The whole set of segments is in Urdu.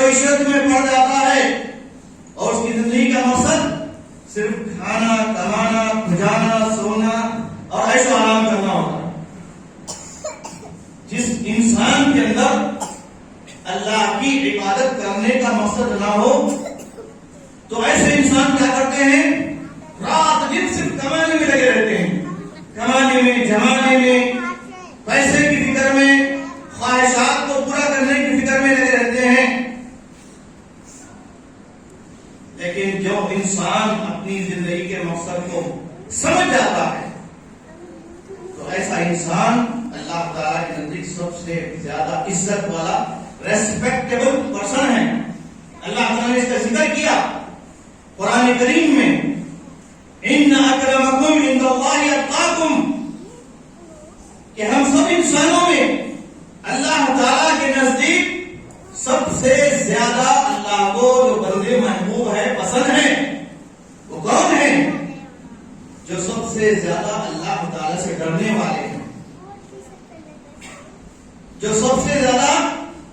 معیشت میں پڑ جاتا ہے اور اس کی زندگی کا مقصد صرف کھانا کمانا کھجانا سونا اور عیش و آرام کرنا ہوتا ہے۔ جس انسان کے اندر اللہ کی عبادت کرنے کا مقصد نہ ہو تو ایسے انسان کیا کرتے ہیں؟ رات دن صرف کمانے میں لگے رہتے ہیں، کمانے میں، جمانے میں، پیسے کی فکر میں، خواہشات کو پورا کرنے کی فکر میں لگے رہتے ہیں۔ لیکن جو انسان اپنی زندگی کے مقصد کو سمجھ جاتا ہے تو ایسا انسان اللہ تعالیٰ کے نزدیک سب سے زیادہ عزت والا ریسپیکٹیبل پرسن ہے۔ اللہ تعالیٰ نے اس کا ذکر کیا قرآن کریم میں، ان اکرمکم عند اللہ اتقاکم، کہ ہم سب انسانوں میں اللہ تعالیٰ کے نزدیک سب سے زیادہ اللہ کو جو بندے محبوب ہے، پسند ہے، وہ کون ہے؟ جو سب سے زیادہ اللہ تعالیٰ سے ڈرنے والے ہیں، جو سب سے زیادہ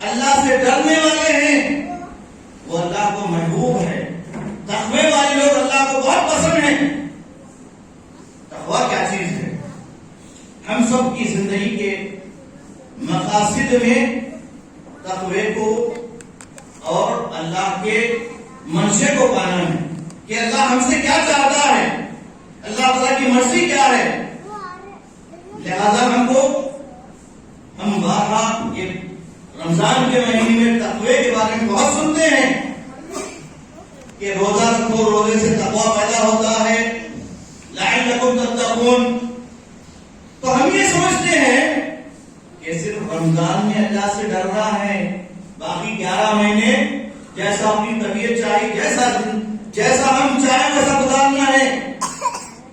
اللہ سے ڈرنے والے ہیں، وہ اللہ کو محبوب ہے۔ تقوی والے لوگ اللہ کو بہت پسند ہیں۔ تقوی کیا چیز ہے؟ ہم سب کی زندگی کے مقاصد میں تقوی کو اور اللہ کے منشے کو پانا ہے کہ اللہ ہم سے کیا چاہتا ہے، اللہ تعالیٰ کی مرضی کیا ہے۔ لہذا ہم بارہا یہ رمضان کے مہینے میں تقوی کے بارے میں بہت سنتے ہیں کہ روزہ رکھو، روزے سے تقوی پیدا ہوتا ہے، لعلکم تتقون۔ تو ہم یہ سمجھتے ہیں کہ صرف رمضان میں اللہ سے ڈر رہا ہے، باقی 11 مہینے جیسا اپنی طبیعت چاہیے، جیسا ہم چاہیں ویسا گزارنا ہے۔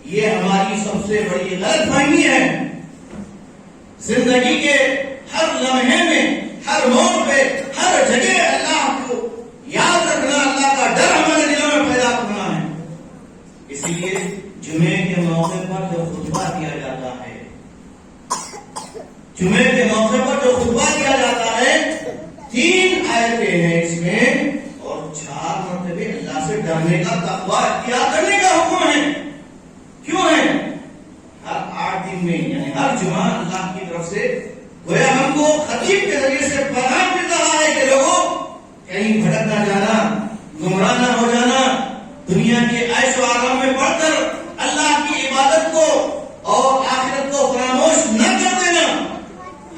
یہ ہماری سب سے بڑی غلط فہمی ہے۔ زندگی کے ہر لمحے میں، ہر موڑ پہ، ہر جگہ اللہ کو یاد رکھنا، اللہ کا ڈر ہمارے دلوں میں پیدا کرنا ہے۔ اسی لیے جمعے کے موقع پر جو خطبہ دیا جاتا ہے، جمعے کے موقع پر جو خطبہ دیا جاتا ہے، 3 آیتیں ہیں اس میں اور 4 مرتبے اللہ سے ڈرنے کا، تقوی اختیار کرنے کا حکم ہے۔ کیوں ہے؟ ہر 8 دن میں یعنی ہر جمعہ اللہ کی طرف سے گویا ہم کو خطیب کے ذریعے سے پیغام مل رہا ہے کہ لوگوں کہیں بھٹک نہ جانا، گمراہ نہ ہو جانا، دنیا کے عیش و آرام میں پڑھ کر اللہ کی عبادت کو اور آخرت کو فراموش نہ کر دینا،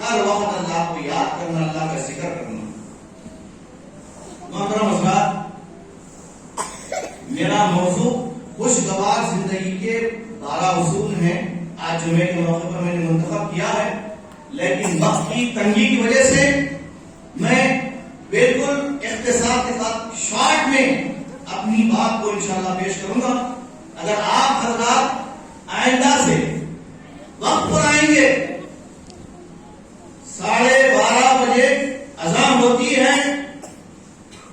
ہر وقت اللہ کو یاد کرنا، اللہ کا ذکر کرنا۔ محترم حضرات، میرا موضوع خوشگوار زندگی کے 12 اصول ہیں۔ آج جمعے کے موقع پر میں نے منتخب کیا ہے، لیکن وقت کی تنگی کی وجہ سے میں بالکل اختصار کے ساتھ شارٹ میں اپنی بات کو انشاءاللہ پیش کروں گا۔ اگر آپ حضرات آئندہ سے وقت پر آئیں گے، 12:30 بجے اذان ہوتی ہے،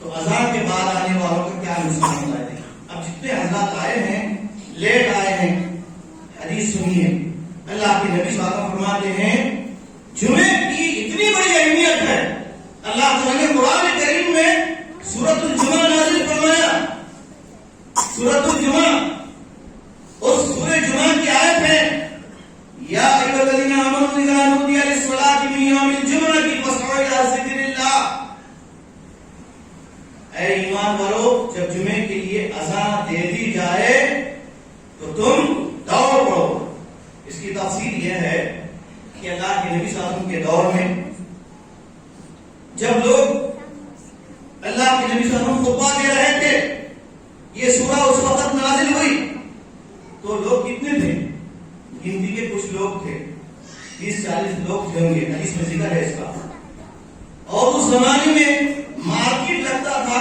تو اذان کے بعد آنے والوں کا کیا نقصان ہوتا ہے؟ اب جتنے حضرات آئے ہیں، لیٹ آئے ہیں، حدیث سنیے۔ اللہ کے نبی صلی اللہ علیہ وسلم فرماتے ہیں جمعے کی اتنی بڑی اہمیت ہے، اللہ تعالیٰ نے قرآن کریم میں سورۃ الجمعہ نازل فرمایا۔ سورۃ الجمعہ، اس سورہ جمعہ کی آیت ہے یا ایھا الذین آمنوا اذا نودی للصلاۃ من یوم الجمعۃ فاسعوا الی ذکر اللہ۔ اے ایمان والو، جب جمعے کے لیے اذان دے دی جائے تو تم دوڑ پڑو۔ اس کی تفصیل یہ ہے کہ اللہ کے نبی صلی اللہ علیہ وسلم کے دور میں جب لوگ اللہ کے نبی صلی اللہ علیہ وسلم خطبہ دے رہے تھے، یہ سورہ اس وقت نازل ہوئی، تو لوگ کتنے تھے؟ گنتی کے کچھ لوگ تھے، 30-40 لوگ تھے ہوں گے، حدیث میں ذکر ہے اس کا۔ اور اس زمانے میں مارکیٹ لگتا تھا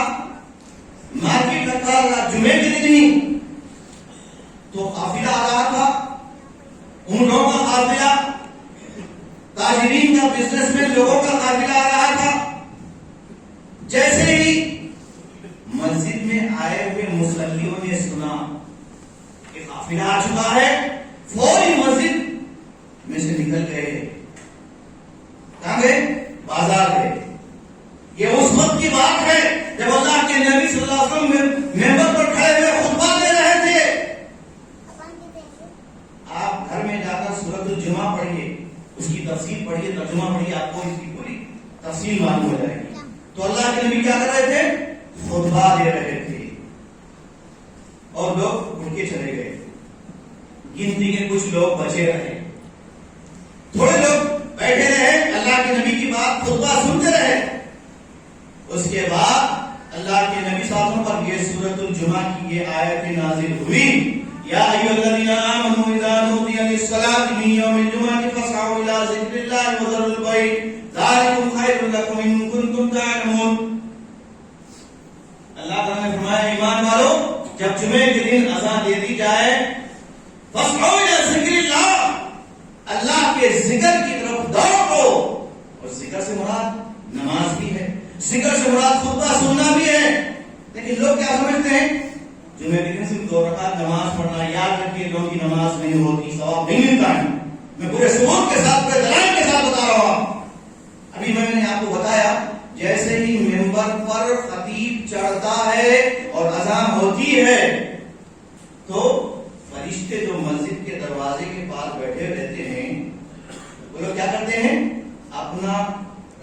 جمعے کے دن ہی، تو قافلہ آ رہا تھا، اونٹوں کا قافلہ، تاجرین کا، بزنس مین لوگوں کا قافلہ آ رہا تھا۔ جیسے ہی مسجد میں آئے ہوئے مصلیوں نے سنا کہ قافلہ آ چکا ہے، فوری مسجد میں سے نکل گئے۔ کہاں گئے؟ بازار گئے۔ یہ اس وقت کی بات ہے تو اللہ کے نبی کیا کر رہے تھے؟ خطبہ دے رہے تھے اور لوگ اٹھ کے چلے گئے. گنتی کے کچھ لوگ بچے رہے, تھوڑے لوگ بیٹھے رہے, اللہ کے نبی کی بات خطبہ سنتے رہے. اس کے بعد اللہ کے نبی صلی اللہ علیہ وسلم پر یہ سورۃ الجمعہ کی یہ آیت نازل ہوئی, یا ایھا الذین آمنوا اذا نودی للصلاۃ من یوم الجمعۃ فاسعوا الی ذکر اللہ وذروا البیع ذالکم خیر لکم ان کنتم تعلمون. اللہ تعالیٰ نے فرمایا ایمان والو, جب جمعے کے دن اذان دے دی جائے فاسعوا الی ذکر اللہ, اللہ کے ذکر کی طرف دوڑو. اور ذکر سے مراد نماز بھی ہے, ذکر سے مراد خطبہ سننا بھی ہے. لیکن لوگ کیا سمجھتے ہیں؟ جمعے کے دن صرف 2 رکعت نماز پڑھنا. یاد رکھیے لوگوں کی نماز نہیں ہوتی, ثواب نہیں ملتا ہے. میں پورے ثبوت کے ساتھ, پورے دلائل کے ساتھ بتا رہا ہوں. ابھی میں نے آپ کو بتایا جیسے ہی منبر پر خطیب چڑھتا ہے اور اذان ہوتی ہے تو فرشتے جو مسجد کے دروازے کے پاس بیٹھے رہتے ہیں وہ لوگ کیا کرتے ہیں؟ اپنا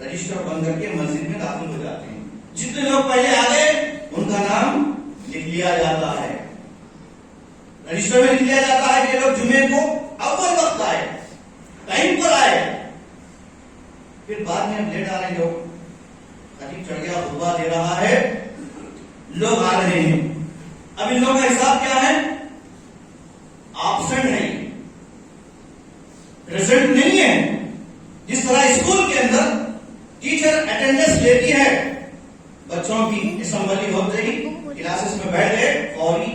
رجسٹر بند کر کے مسجد میں داخل ہو جاتے ہیں. جتنے لوگ پہلے آ گئے ان کا نام لکھ لیا جاتا ہے, رجسٹر میں لکھ لیا جاتا ہے کہ لوگ جمعے کو اول وقت آئے, ٹائم پر آئے. پھر بعد میں لیٹ آ رہے ہیں, لوگ خطیب چڑھ گیا خطبہ دے رہا ہے, لوگ آ رہے ہیں. اب ان لوگوں کا حساب کیا ہے؟ آبسنٹ نہیں, پریزنٹ نہیں ہے. جس طرح اسکول کے اندر ٹیچر اٹینڈنس لیتی ہے, بچوں کی اسمبلی ہوتے ہی کلاسز میں بیٹھ گئے فوری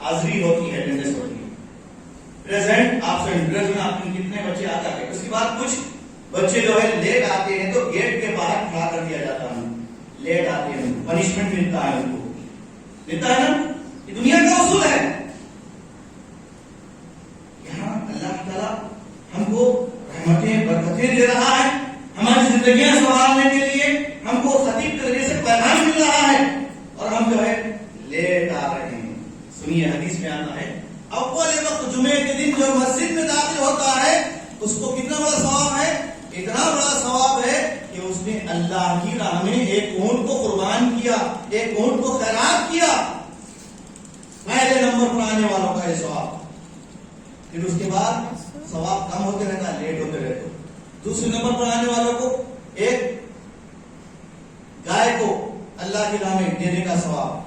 حاضری ہوتی ہے, اٹینڈنس ہوتی ہے. پریزنٹ آبسنٹ, پریزنٹ آپ کتنے بچے آ جاتے ہیں. اس کے بعد کچھ بچے جو ہے لیٹ آتے ہیں تو گیٹ کے باہر کھڑا کر دیا جاتا ہے. لیٹ آتے ہیں پنشمنٹ ملتا ہے, ان کو ملتا ہے نا. یہ دنیا کا اصول ہے. یہاں اللہ تعالیٰ ہم کو رحمتیں برکتیں دے رہا ہے, ہماری زندگیاں سنوارنے کے لیے ہم کو خطیب کے ذریعے سے پیغام مل رہا ہے, اور ہم جو ہے لیٹ آ رہے ہیں. سنیے حدیث میں آتا ہے اول وقت جمعے کے دن جو مسجد میں داخل ہوتا ہے اس کو کتنا بڑا ثواب ہے؟ اتنا بڑا ثواب ہے کہ اس نے اللہ کی راہ میں ایک اونٹ کو قربان کیا, ایک اونٹ کو خیرات کیا. پہلے نمبر پر آنے والوں کا یہ ثواب. پھر اس کے بعد ثواب کم ہوتے رہتا, لیٹ ہوتے رہتے. دوسرے نمبر پر آنے والوں کو ایک گائے کو اللہ کی راہ میں دینے کا ثواب.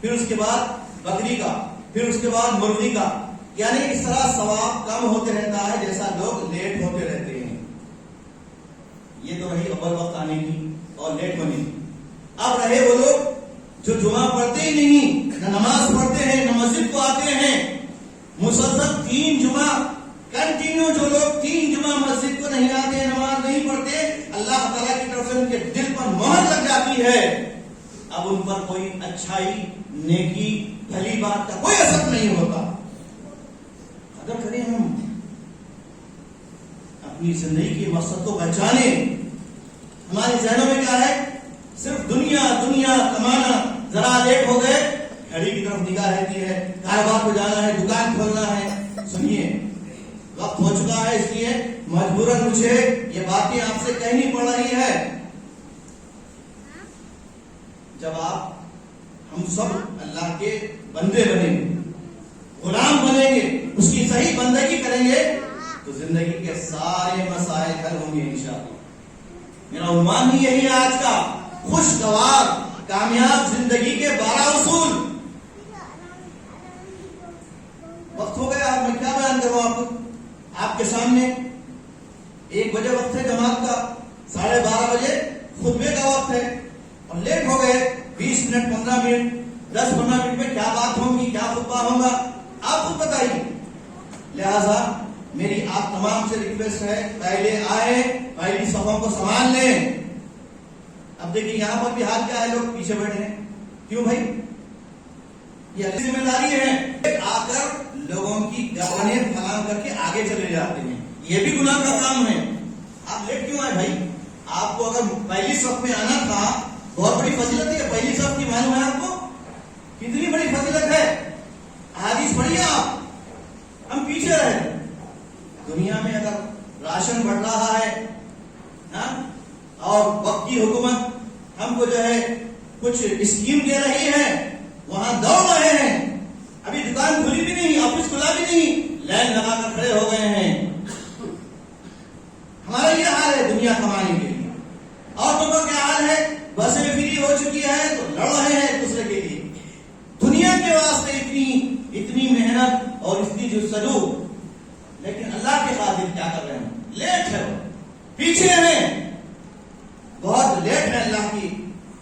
پھر اس کے بعد بکری کا, پھر اس کے بعد مرغی کا. یعنی اس طرح ثواب کم ہوتے رہتا ہے جیسا لوگ لیٹ ہوتے رہتے ہیں. یہ تو رہی اول وقت آنے کی اور لیٹ ہونے کی. اب رہے وہ لوگ جو جمعہ پڑھتے ہی نہیں, نہ نماز پڑھتے ہیں نہ مسجد کو آتے ہیں. مسلسل 3 جمعہ کنٹینیو جو لوگ 3 جمعہ مسجد کو نہیں آتے, نماز نہیں پڑھتے, اللہ تعالیٰ کی طرف سے ان کے دل پر مہر لگ جاتی ہے. اب ان پر کوئی اچھائی, نیکی, بھلی بات کا کوئی اثر نہیں ہوتا. قدر کریں ہم اپنی زندگی کے مقصد کو پہچانے. ہمارے ذہنوں میں کیا ہے؟ صرف دنیا دنیا کمانا. ذرا لیٹ ہو گئے گھڑی کی طرف نگاہ رہتی ہے, کاروبار کو جانا ہے, دکان کھولنا ہے. سنیے وقت ہو چکا ہے, اس لیے مجبوراً مجھے یہ باتیں آپ سے کہنی پڑ رہی ہے. جب آپ ہم سب اللہ کے بندے بنیں گے, غلام بنیں گے, اس کی صحیح بندگی کریں گے تو زندگی کے سارے مسائل حل ہوں گے انشاءاللہ. میرا عنوان ہی یہی ہے آج کا, خوشگوار کامیاب زندگی کے 12 اصول. وقت ہو گیا, میں کیا بیان کروں آپ کے سامنے. 1 بجے وقت ہے جماعت کا, 12:30 بجے خطبے کا وقت ہے, اور لیٹ ہو گئے 20 منٹ 15 منٹ 10-15 منٹ میں کیا بات ہوگی, کیا خطبہ ہوگا, آپ خود بتائیے. لہذا میری آپ تمام سے ریکویسٹ ہے, پہلے آئے, پہلی صفوں کو سنبھال لیں. اب دیکھیں یہاں پر بھی حال کیا ہے, لوگ پیچھے بیٹھے ہیں. کیوں بھائی؟ یہ اپنی ذمہ داری ہے. آ کر لوگوں کی گردنیں پھلانگ کر کے آگے چلے جاتے ہیں, یہ بھی گناہ کا کام ہے. آپ لیٹ کیوں آئے بھائی؟ آپ کو اگر پہلی صف میں آنا تھا, بہت بڑی فضیلت ہے. پہلی صف کی معلوم ہے آپ کو کتنی بڑی فضیلت ہے. حدیث پڑھیے آپ. ہم پیچھے رہے. دنیا میں اگر راشن بڑھ رہا ہے اور وقت کی حکومت ہم کو جو ہے کچھ اسکیم دے رہی ہے، وہاں دوڑ رہے ہیں، ابھی دکان کھلی بھی نہیں، آفس کھلا بھی نہیں، لائن لگا کر کھڑے ہو گئے ہیں۔ ہمارا یہ حال ہے دنیا کمانے کے لیے۔ عورتوں کا کیا حال ہے؟ بسیں فری ہو چکی ہے تو لڑ رہے ہیں ایک دوسرے کے لیے، دنیا کے واسطے اتنی محنت اور اتنی جستجو، لیکن اللہ کے خاطر کیا کر رہے ہیں؟ لیٹ ہے، پیچھے ہیں، بہت لیٹ ہے اللہ کی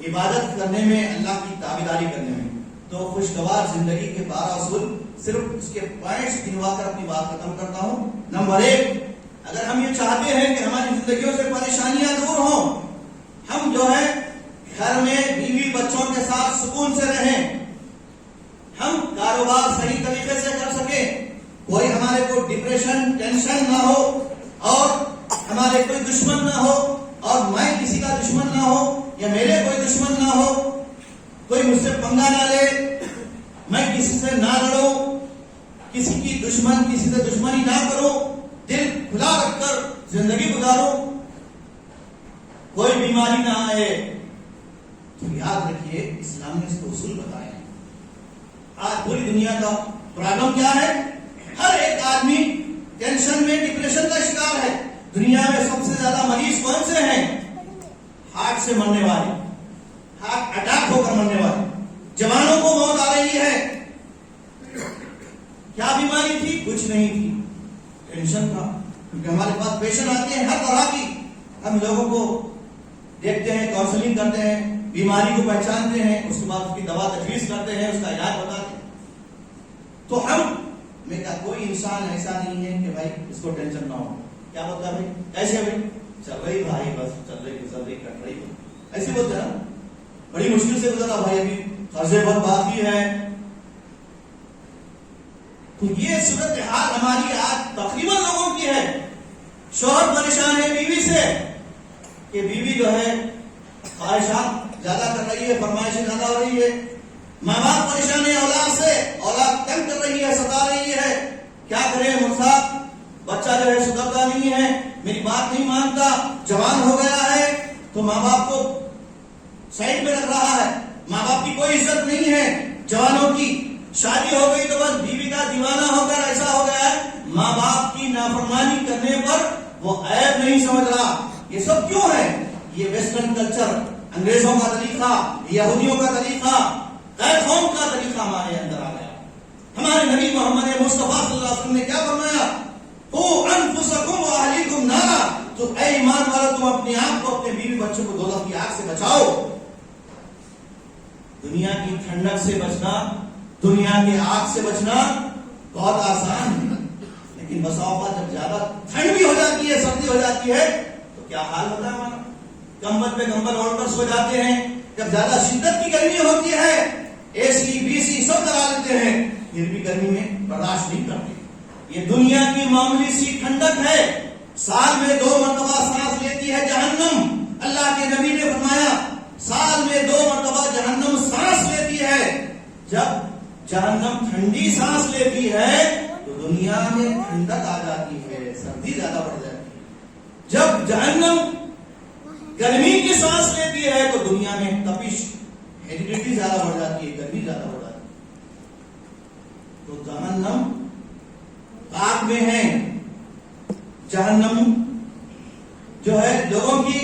عبادت کرنے میں، اللہ کی تابعداری کرنے میں۔ تو خوشگوار زندگی کے 12 اصول، صرف اس کے پوائنٹس گنوا کر اپنی بات ختم کرتا ہوں۔ نمبر 1، اگر ہم یہ چاہتے ہیں کہ ہماری زندگیوں سے پریشانیاں دور ہوں، ہم جو ہے گھر میں بیوی بچوں کے ساتھ سکون سے رہیں، ہم کاروبار صحیح طریقے سے کر سکیں، کوئی ہمارے کو ڈپریشن ٹینشن نہ ہو، اور ہمارے کوئی دشمن نہ ہو، اور میں کسی کا دشمن نہ ہو یا میرے کوئی دشمن نہ ہو، کوئی مجھ سے پنگا نہ لے، میں کسی سے نہ لڑوں، کسی کی کسی سے دشمنی نہ کروں، دل کھلا رکھ کر زندگی گزاروں، کوئی بیماری نہ آئے، تو یاد رکھیے اسلام نے اس کو اصول بتائے ہیں۔ آج پوری دنیا کا پرابلم کیا ہے؟ ہر ایک آدمی ٹینشن میں، ڈپریشن کا شکار ہے۔ دنیا میں سب سے زیادہ مریض کون سے ہیں؟ ہارٹ سے مرنے والے، ہارٹ اٹیک ہو کر مرنے والے، جوانوں کو موت آ رہی ہے۔ کیا بیماری تھی؟ کچھ نہیں تھی، ٹینشن تھا، کیونکہ ہمارے پاس پیشنٹ آتے ہیں ہر طرح کی، ہم لوگوں کو دیکھتے ہیں، کاؤنسلنگ کرتے ہیں، بیماری کو پہچانتے ہیں، اس کے بعد اس کی دوا تجویز کرتے ہیں، اس کا علاج بتاتے ہیں۔ تو ہم میں کہا کوئی انسان ایسا نہیں ہے کہ بھائی اس کو ٹینشن نہ ہو۔ کیا بولتا بھائی؟ کیسے بھائی؟ چل رہی بھائی، بس چل رہی، گزر رہی، کٹ رہی، ایسے بولتے ہیں نا، بڑی مشکل سے گزرا بھائی، ابھی قرضے بہت باقی ہے۔ تو یہ صورتحال ہماری آج تقریباً لوگوں کی ہے۔ شوہر پریشان ہے بیوی سے کہ بیوی جو ہے خواہشات زیادہ کر رہی ہے، فرمائشیں زیادہ ہو رہی ہے، ماں باپ پریشان ہے اولاد سے، اولاد تنگ کر رہی ہے، ستا رہی ہے، کیا کرے مرزا، بچہ جو ہے سدھرتا نہیں ہے، میری بات نہیں مانتا، جوان ہو گیا ہے تو ماں باپ کو سائڈ میں رکھ رہا ہے، ماں باپ کی کوئی عزت نہیں ہے۔ جوانوں کی شادی ہو گئی تو بس بیوی کا دیوانہ ہو کر ایسا ہو گیا ہے، ماں باپ کی نافرمانی کرنے پر وہ عیب نہیں سمجھ رہا۔ یہ سب کیوں ہے؟ یہ ویسٹرن کلچر، انگریزوں کا طریقہ، یہودیوں کا طریقہ، غیر قوم کا طریقہ ہمارے اندر آ گیا۔ ہمارے نبی محمد مصطفیٰ صلی اللہ علیہ وسلم نے کیا فرمایا؟ قوا انفسکم واہلیکم نارا، تو اے ایمان والو تم اپنے آپ کو، اپنے بیوی بچوں کو دوزخ کی آگ سے بچاؤ۔ دنیا کی ٹھنڈک سے بچنا، دنیا کی آگ سے بچنا بہت آسان ہے، لیکن بسا اوقات جب زیادہ ٹھنڈ بھی ہو جاتی ہے، سردی ہو جاتی ہے، تو کیا حال ہوتا ہے ہمارا؟ کمبل پہ کمبل اوڑھ کر سو جاتے ہیں۔ جب زیادہ شدت کی گرمی ہوتی ہے، اے سی بی سی سب لگا لیتے ہیں، پھر بھی گرمی میں برداشت نہیں کرتے۔ یہ دنیا کی معمولی سی ٹھنڈک ہے، سال میں 2 مرتبہ سانس لیتی ہے جہنم۔ اللہ کے نبی نے فرمایا سال میں 2 مرتبہ جہنم سانس لیتی ہے۔ جب جہنم ٹھنڈی سانس لیتی ہے تو دنیا میں ٹھنڈک آ جاتی ہے، سردی زیادہ بڑھ جاتی ہے۔ جب جہنم گرمی کی سانس لیتی ہے تو دنیا میں تپش، ہیڈیڈیٹی زیادہ بڑھ جاتی ہے، گرمی زیادہ بڑھ جاتی ہے۔ تو جہنم آگ میں ہے، جہنم جو ہے لوگوں کی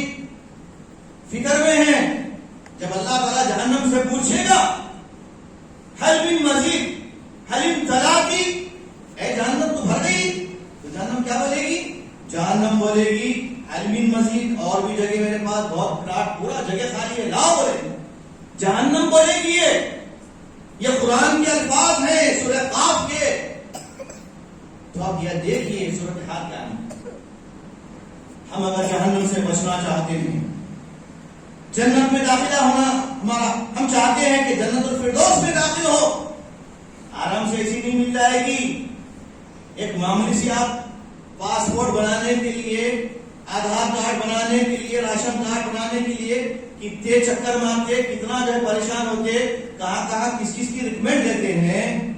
فکر میں ہے۔ جب اللہ تعالیٰ جہنم سے پوچھے گا حل من مزید حل امتلاتی، اے جہنم تو بھر گئی، تو جہنم کیا بولے گی؟ جہنم بولے گی حل من مزید، اور بھی جگہ میرے پاس بہت پلاٹ، پورا جگہ خالی ہے، لاؤ بولے گی۔ جہنم بولے گی یہ قرآن کے الفاظ ہیں سورہ قاف کے۔ تو آپ یہ دیکھیے صورتحال کیا ہے۔ ہم اگر جہنم سے بچنا چاہتے ہیں، جنت میں داخلہ ہونا ہمارا، ہم چاہتے ہیں کہ جنت الفردوس میں داخل ہو، آرام سے ایسی نہیں مل جائے گی۔ ایک معمولی سی آپ پاسپورٹ بنانے کے لیے، آدھار کارڈ بنانے کے لیے، راشن کارڈ بنانے کے لیے کتنے چکر مارتے، کتنا جو ہے پریشان ہوتے، کہاں کہاں کس کی ریکمینڈ دیتے ہیں۔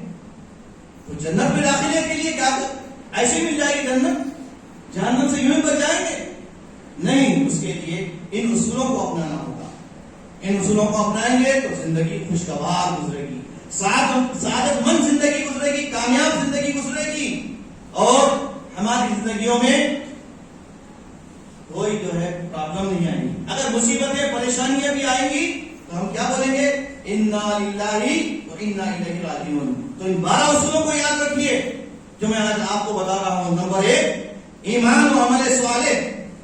تو جنت میں داخلے کے لیے کیا ایسے مل جائے گی جنت؟ جہنم سے یوں ہی بچ جائیں گے؟ نہیں، اس کے لیے ان اصولوں کو اپنانا ہوگا۔ ان اصولوں کو اپنائیں گے تو زندگی خوشگوار گزرے گی، سعادت مند زندگی گزرے گی، کامیاب زندگی گزرے گی، اور ہماری زندگیوں میں کوئی جو ہے پرابلم نہیں آئے گی۔ اگر مصیبتیں پریشانیاں بھی آئیں گی تو ہم کیا بولیں گے؟ انا للہ و انا الیہ راجعون۔ تو ان 12 اصولوں کو یاد رکھیے جو میں آج آپ کو بتا رہا ہوں۔ نمبر 1، ایمان و عمل صالح۔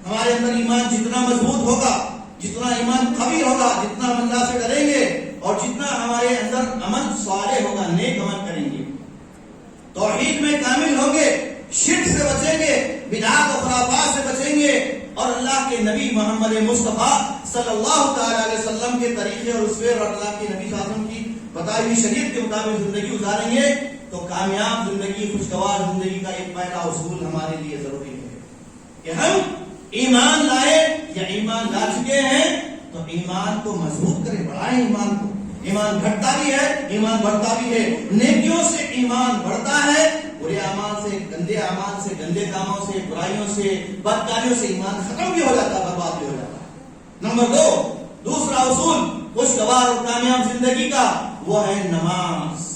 ہمارے اندر ایمان جتنا مضبوط ہوگا، جتنا ایمان قوی ہوگا، جتنا ہم اللہ سے ڈریں گے، اور جتنا ہمارے اندر عمل صالح ہوگا، نیک عمل کریں گے، توحید میں کامل ہوں گے، شرک سے بچیں گے، بدعات و خرافات سے بچیں گے، اور اللہ کے نبی محمد مصطفیٰ صلی اللہ تعالی علیہ وسلم کے طریقے اور اسوے اور اللہ کے نبی صلی اللہ علیہ وسلم کی بتائی ہوئی شریعت کے مطابق زندگی گزاریں گے تو کامیاب زندگی، خوشگوار زندگی کا ایک پہلا اصول ہمارے لیے ضروری ہے کہ ہم ایمان لائے یا ایمان لا چکے ہیں تو ایمان کو مضبوط کریں، بڑھائیں ایمان کو۔ ایمان گھٹتا بھی ہے، ایمان بڑھتا بھی ہے۔ نیکیوں سے ایمان بڑھتا ہے، برے اعمال سے، گندے اعمال سے، گندے کاموں سے، برائیوں سے، بدکاریوں سے ایمان ختم بھی ہو جاتا ہے، برباد بھی ہو جاتا ہے۔ نمبر 2، دوسرا اصول خوشگوار اور کامیاب زندگی کا، وہ ہے نماز۔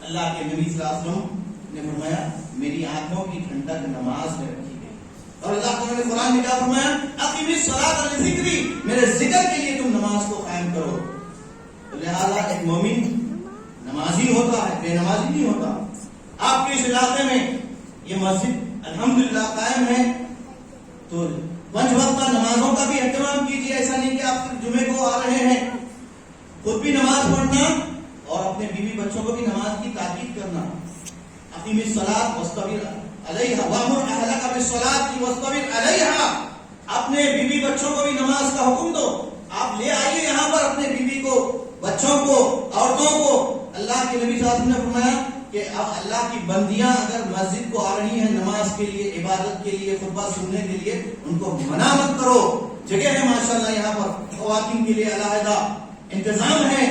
اللہ کے نبی صلی اللہ علیہ وسلم نے فرمایا میری آنکھوں کی ٹھنڈک نماز میں رکھی گئی، اور اللہ تعالیٰ نے قرآن میں کیا فرمایا؟ اقیم الصلاۃ لذکری، میرے ذکر کے لیے تم نماز کو قائم کرو۔ لہذا ایک مومن نمازی ہوتا ہے، بے نمازی نہیں ہوتا۔ آپ کے اس علاقے میں یہ مسجد الحمدللہ قائم ہے تو 5 وقتہ نمازوں کا بھی اہتمام کیجیے۔ ایسا نہیں کہ آپ صرف جمعے کو آ رہے ہیں، خود بھی نماز پڑھنا اور اپنے بیوی بچوں کو بھی نماز کی تاکید کرنا۔ اقیم الصلاۃ واصطبر علیہا وامر اہلک بالصلاۃ واصطبر علیہا، اپنے بیوی بچوں کو بھی نماز کا حکم دو۔ آپ لے آئیے یہاں پر اپنے بیوی کو، بچوں کو، عورتوں کو۔ اللہ کے نبی صلی اللہ علیہ وسلم نے فرمایا کہ اب اللہ کی بندیاں اگر مسجد کو آ رہی ہیں نماز کے لیے، عبادت کے لیے، خطبہ سننے کے لیے، ان کو منع مت کرو۔ جگہ ہے ماشاءاللہ یہاں پر خواتین کے لیے علیحدہ انتظام ہے،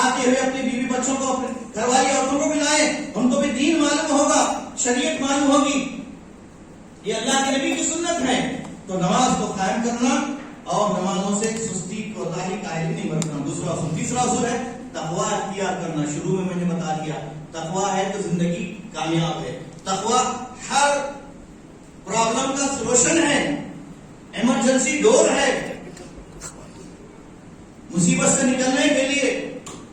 آتے ہوئے اپنے بیوی بچوں کو، اپنے گھر والی عورتوں کو بھی لائیں، ان کو بھی دین معلوم ہوگا، شریعت معلوم ہوگی، یہ اللہ کے نبی کی سنت ہے۔ تو نماز کو قائم کرنا اور نمازوں سے سستی کوتاہی قائل نہیں برتنا، دوسرا اصول۔ تیسرا اصول ہے تقویٰ اختیار کرنا۔ شروع میں نے بتا دیا تقویٰ ہے تو زندگی کامیاب ہے۔ تقویٰ ہر پرابلم کا سولوشن ہے، ایمرجنسی ڈور ہے مصیبت سے نکلنے کے لیے۔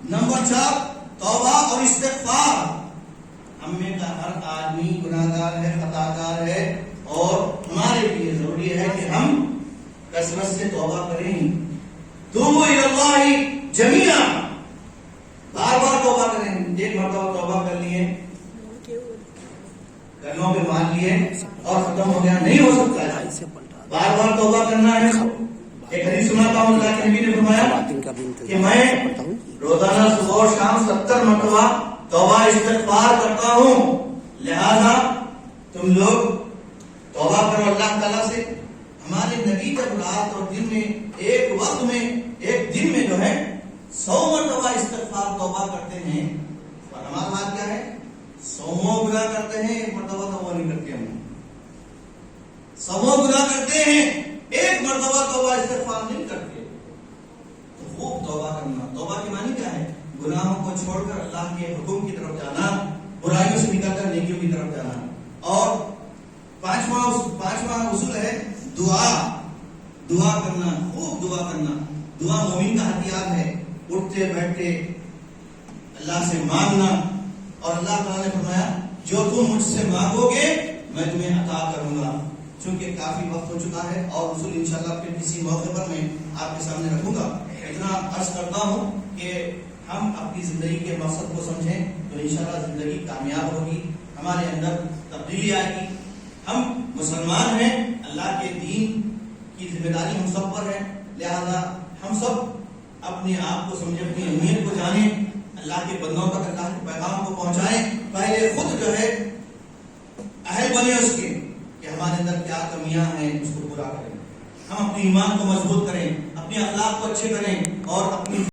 نمبر 4، توبہ اور استغفار۔ ہم میں کا ہر آدمی گناہگار ہے، خطا کار ہے، اور ہمارے لیے ضروری ہے کہ ہم کثرت سے توبہ کریں۔ توبوا الی اللہ جمیعا، بار بار توبہ کریں۔ ایک مرتبہ توبہ کر لیے، گلوں پہ مان لیے اور ختم ہو گیا، نہیں ہو سکتا ہے، بار بار توبہ کرنا ہے۔ ایک حدیث سناتا ہوں، اللہ کے نبی نے فرمایا کہ میں روزانہ صبح اور شام 70 مرتبہ توبہ استغفار کرتا ہوں، لہذا تم لوگ توبہ کرو اللہ تعالیٰ سے۔ ہمارے نبی جب رات اور دن میں ایک وقت میں، ایک دن میں جو ہے 100 مرتبہ استغفار توبہ کرتے ہیں، اور ہمارا حال کیا ہے؟ 100 گناہ کرتے ہیں، ایک مرتبہ توبہ نہیں کرتے ہم۔ 100 گناہ کرتے ہیں، ایک مرتبہ توبہ استغفار نہیں کرتے۔ تو خوب توبہ کرنا۔ توبہ کی معنی کیا ہے؟ گناہوں کو چھوڑ کر اللہ کے حکم کی طرف جانا، برائیوں سے نکل کر نیکیوں کی طرف جانا۔ اور پانچواں اصول ہے دعا کرنا، خوب دعا کرنا۔ دعا مومن کا ہتھیار ہے، اٹھتے بیٹھتے اللہ سے مانگنا، اور اللہ تعالیٰ نے فرمایا جو تم مجھ سے مانگو گے میں تمہیں عطا کروں گا۔ چونکہ کافی وقت ہو چکا ہے اور اصول انشاءاللہ پھر کسی موقع پر میں آپ کے سامنے رکھوں گا۔ اتنا عرض کرتا ہوں کہ ہم اپنی زندگی کے مقصد کو سمجھیں تو انشاءاللہ زندگی کامیاب ہوگی، ہمارے اندر تبدیلی آئے گی۔ ہم مسلمان ہیں، اللہ کے دین کی ذمہ داری ہم سب پر ہے، لہذا ہم سب اپنے آپ کو سمجھیں، اپنی اہمیت کو جانیں، اللہ کے بندوں تک اللہ کے پیغام کو پہنچائیں۔ پہلے خود جو ہے اہل بنے اس کے کہ ہمارے اندر کیا کمیاں ہیں، اس کو پورا کریں۔ ہم اپنے ایمان کو مضبوط کریں، اپنے اخلاق کو اچھے کریں، اور اپنی